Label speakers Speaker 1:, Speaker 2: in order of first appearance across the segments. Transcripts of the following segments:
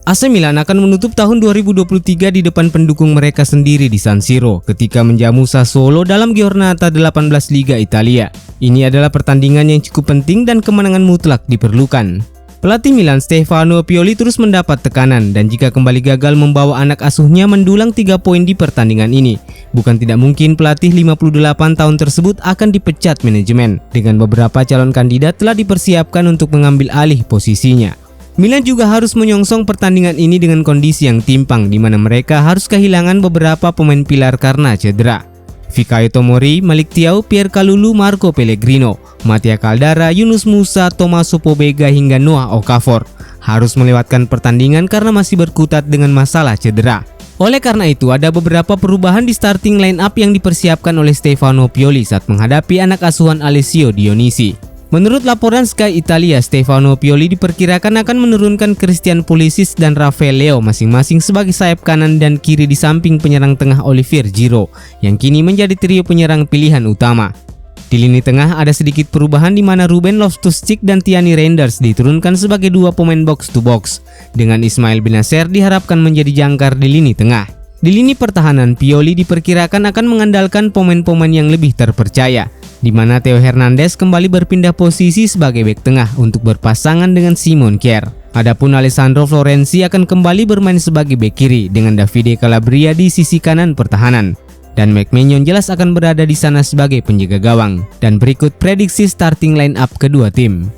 Speaker 1: AC Milan akan menutup tahun 2023 di depan pendukung mereka sendiri di San Siro ketika menjamu Sassuolo dalam Giornata 18 Liga Italia. Ini adalah pertandingan yang cukup penting dan kemenangan mutlak diperlukan. Pelatih Milan Stefano Pioli terus mendapat tekanan dan jika kembali gagal membawa anak asuhnya mendulang 3 poin di pertandingan ini, bukan tidak mungkin pelatih 58 tahun tersebut akan dipecat manajemen dengan beberapa calon kandidat telah dipersiapkan untuk mengambil alih posisinya. Milan juga harus menyongsong pertandingan ini dengan kondisi yang timpang di mana mereka harus kehilangan beberapa pemain pilar karena cedera. Fikayo Tomori, Malik Thiaw, Pierre Kalulu, Marco Pellegrino, Mattia Caldara, Yunus Musa, Tommaso Pobega hingga Noah Okafor harus melewatkan pertandingan karena masih berkutat dengan masalah cedera. Oleh karena itu, ada beberapa perubahan di starting line up yang dipersiapkan oleh Stefano Pioli saat menghadapi anak asuhan Alessio Dionisi. Menurut laporan Sky Italia, Stefano Pioli diperkirakan akan menurunkan Christian Pulisic dan Rafael Leao masing-masing sebagai sayap kanan dan kiri di samping penyerang tengah Olivier Giroud yang kini menjadi trio penyerang pilihan utama. Di lini tengah ada sedikit perubahan di mana Ruben Loftus-Cheek dan Tierney Reinders diturunkan sebagai dua pemain box to box, dengan Ismail Benacer diharapkan menjadi jangkar di lini tengah. Di lini pertahanan, Pioli diperkirakan akan mengandalkan pemain-pemain yang lebih terpercaya, di mana Theo Hernandez kembali berpindah posisi sebagai bek tengah untuk berpasangan dengan Simon Kjaer. Adapun Alessandro Florenzi akan kembali bermain sebagai bek kiri dengan Davide Calabria di sisi kanan pertahanan. Dan Mike Maignan jelas akan berada di sana sebagai penjaga gawang. Dan berikut prediksi starting line up kedua tim.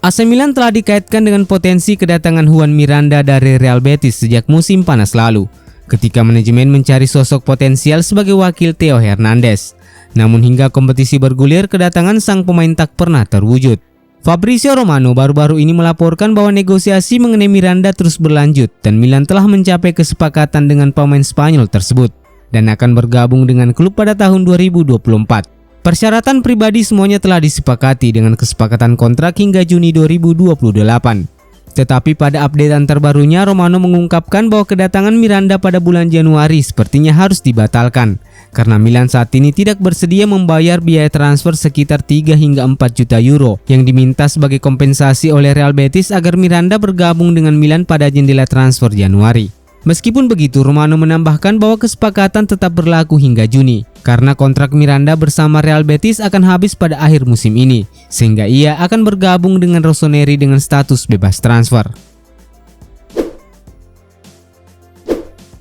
Speaker 1: AC Milan telah dikaitkan dengan potensi kedatangan Juan Miranda dari Real Betis sejak musim panas lalu, ketika manajemen mencari sosok potensial sebagai wakil Theo Hernandez. Namun hingga kompetisi bergulir, kedatangan sang pemain tak pernah terwujud. Fabrizio Romano baru-baru ini melaporkan bahwa negosiasi mengenai Miranda terus berlanjut dan Milan telah mencapai kesepakatan dengan pemain Spanyol tersebut dan akan bergabung dengan klub pada tahun 2024. Persyaratan pribadi semuanya telah disepakati dengan kesepakatan kontrak hingga Juni 2028. Tetapi pada updatean terbarunya, Romano mengungkapkan bahwa kedatangan Miranda pada bulan Januari sepertinya harus dibatalkan karena Milan saat ini tidak bersedia membayar biaya transfer sekitar 3 hingga 4 juta euro yang diminta sebagai kompensasi oleh Real Betis agar Miranda bergabung dengan Milan pada jendela transfer Januari. Meskipun begitu, Romano menambahkan bahwa kesepakatan tetap berlaku hingga Juni karena kontrak Miranda bersama Real Betis akan habis pada akhir musim ini, sehingga ia akan bergabung dengan Rossoneri dengan status bebas transfer.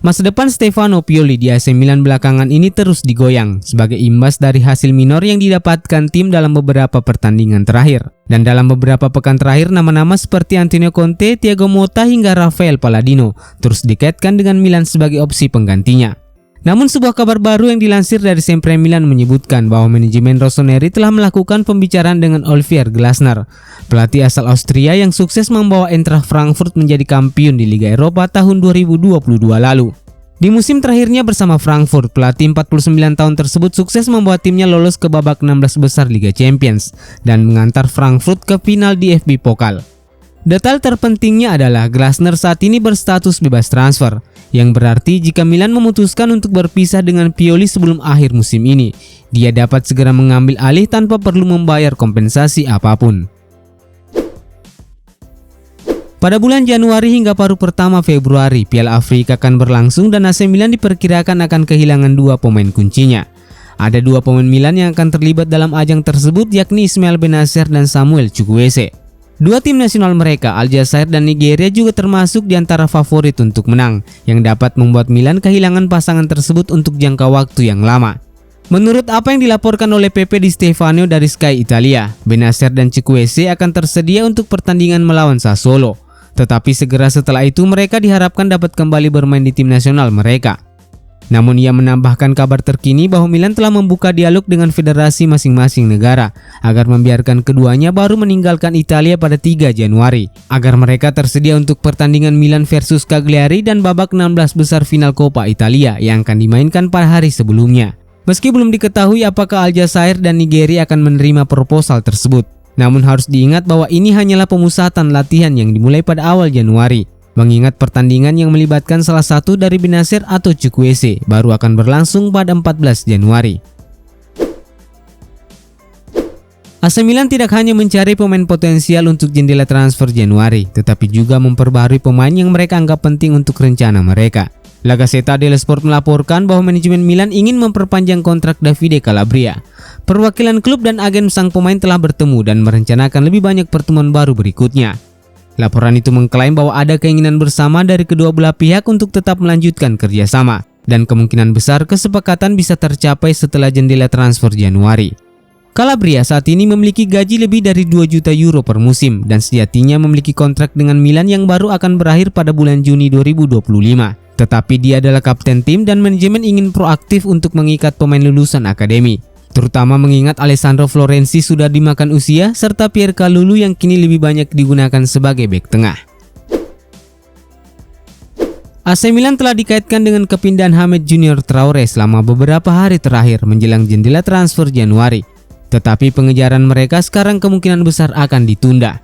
Speaker 1: Masa depan Stefano Pioli di AC Milan belakangan ini terus digoyang sebagai imbas dari hasil minor yang didapatkan tim dalam beberapa pertandingan terakhir. Dan dalam beberapa pekan terakhir, nama-nama seperti Antonio Conte, Thiago Motta hingga Rafael Palladino terus dikaitkan dengan Milan sebagai opsi penggantinya. Namun sebuah kabar baru yang dilansir dari Sempre Milan menyebutkan bahwa manajemen Rossoneri telah melakukan pembicaraan dengan Olivier Glasner, pelatih asal Austria yang sukses membawa Eintracht Frankfurt menjadi kampiun di Liga Eropa tahun 2022 lalu. Di musim terakhirnya bersama Frankfurt, pelatih 49 tahun tersebut sukses membawa timnya lolos ke babak 16 besar Liga Champions dan mengantar Frankfurt ke final di DFB Pokal. Detail terpentingnya adalah Glasner saat ini berstatus bebas transfer, yang berarti jika Milan memutuskan untuk berpisah dengan Pioli sebelum akhir musim ini, dia dapat segera mengambil alih tanpa perlu membayar kompensasi apapun. Pada bulan Januari hingga paruh pertama Februari, Piala Afrika akan berlangsung dan AC Milan diperkirakan akan kehilangan 2 pemain kuncinya. Ada 2 pemain Milan yang akan terlibat dalam ajang tersebut, yakni Ismail Benacer dan Samuel Chukwueze. 2 tim nasional mereka, Aljazair dan Nigeria, juga termasuk di antara favorit untuk menang, yang dapat membuat Milan kehilangan pasangan tersebut untuk jangka waktu yang lama. Menurut apa yang dilaporkan oleh Pepe Di Stefano dari Sky Italia, Benacer dan Chukwueze akan tersedia untuk pertandingan melawan Sassuolo. Tetapi segera setelah itu mereka diharapkan dapat kembali bermain di tim nasional mereka. Namun ia menambahkan kabar terkini bahwa Milan telah membuka dialog dengan federasi masing-masing negara agar membiarkan keduanya baru meninggalkan Italia pada 3 Januari agar mereka tersedia untuk pertandingan Milan versus Cagliari dan babak 16 besar final Coppa Italia yang akan dimainkan pada hari sebelumnya. Meski belum diketahui apakah Aljazair dan Nigeria akan menerima proposal tersebut, namun harus diingat bahwa ini hanyalah pemusatan latihan yang dimulai pada awal Januari. mengingat pertandingan yang melibatkan salah satu dari Bennacer atau Chukwueze baru akan berlangsung pada 14 Januari. AC Milan tidak hanya mencari pemain potensial untuk jendela transfer Januari, tetapi juga memperbarui pemain yang mereka anggap penting untuk rencana mereka. La Gazzetta dello Sport melaporkan bahwa manajemen Milan ingin memperpanjang kontrak Davide Calabria. Perwakilan klub dan agen sang pemain telah bertemu dan merencanakan lebih banyak pertemuan baru berikutnya. Laporan itu mengklaim bahwa ada keinginan bersama dari kedua belah pihak untuk tetap melanjutkan kerjasama, dan kemungkinan besar kesepakatan bisa tercapai setelah jendela transfer Januari. Calabria saat ini memiliki gaji lebih dari 2 juta euro per musim dan sejatinya memiliki kontrak dengan Milan yang baru akan berakhir pada bulan Juni 2025. Tetapi dia adalah kapten tim dan manajemen ingin proaktif untuk mengikat pemain lulusan akademi, terutama mengingat Alessandro Florenzi sudah dimakan usia serta Pierre Kalulu yang kini lebih banyak digunakan sebagai bek tengah. AC Milan telah dikaitkan dengan kepindahan Hamid Junior Traore selama beberapa hari terakhir menjelang jendela transfer Januari. Tetapi pengejaran mereka sekarang kemungkinan besar akan ditunda.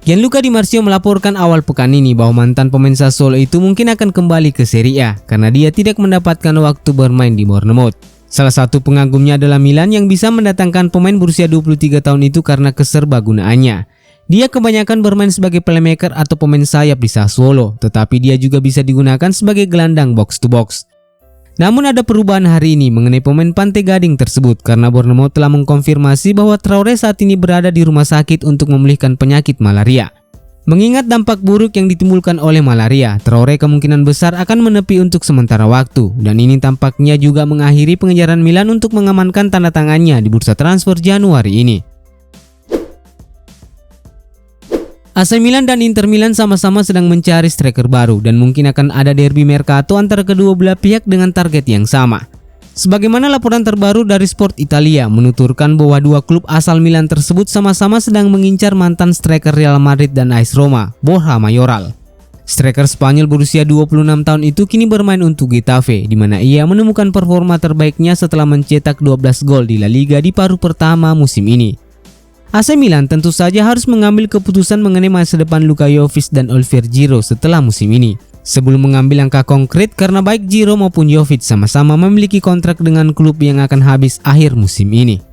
Speaker 1: Gianluca Di Marzio melaporkan awal pekan ini bahwa mantan pemain Sassuolo itu mungkin akan kembali ke Serie A karena dia tidak mendapatkan waktu bermain di Bournemouth. Salah satu pengagumnya adalah Milan yang bisa mendatangkan pemain berusia 23 tahun itu karena keserbagunaannya. Dia kebanyakan bermain sebagai playmaker atau pemain sayap di Sassuolo, tetapi dia juga bisa digunakan sebagai gelandang box to box. Namun ada perubahan hari ini mengenai pemain Pantai Gading tersebut karena Bournemouth telah mengkonfirmasi bahwa Traore saat ini berada di rumah sakit untuk memulihkan penyakit malaria. Mengingat dampak buruk yang ditimbulkan oleh malaria, Traore kemungkinan besar akan menepi untuk sementara waktu dan ini tampaknya juga mengakhiri pengejaran Milan untuk mengamankan tanda tangannya di bursa transfer Januari ini. AC Milan dan Inter Milan sama-sama sedang mencari striker baru dan mungkin akan ada derby mercato antara kedua belah pihak dengan target yang sama. Sebagaimana laporan terbaru dari Sport Italia menuturkan bahwa dua klub asal Milan tersebut sama-sama sedang mengincar mantan striker Real Madrid dan AS Roma, Borja Mayoral. Striker Spanyol berusia 26 tahun itu kini bermain untuk Getafe, di mana ia menemukan performa terbaiknya setelah mencetak 12 gol di La Liga di paruh pertama musim ini. AC Milan tentu saja harus mengambil keputusan mengenai masa depan Luka Jovic dan Olivier Giroud setelah musim ini, sebelum mengambil langkah konkret karena baik Giroud maupun Jovic sama-sama memiliki kontrak dengan klub yang akan habis akhir musim ini.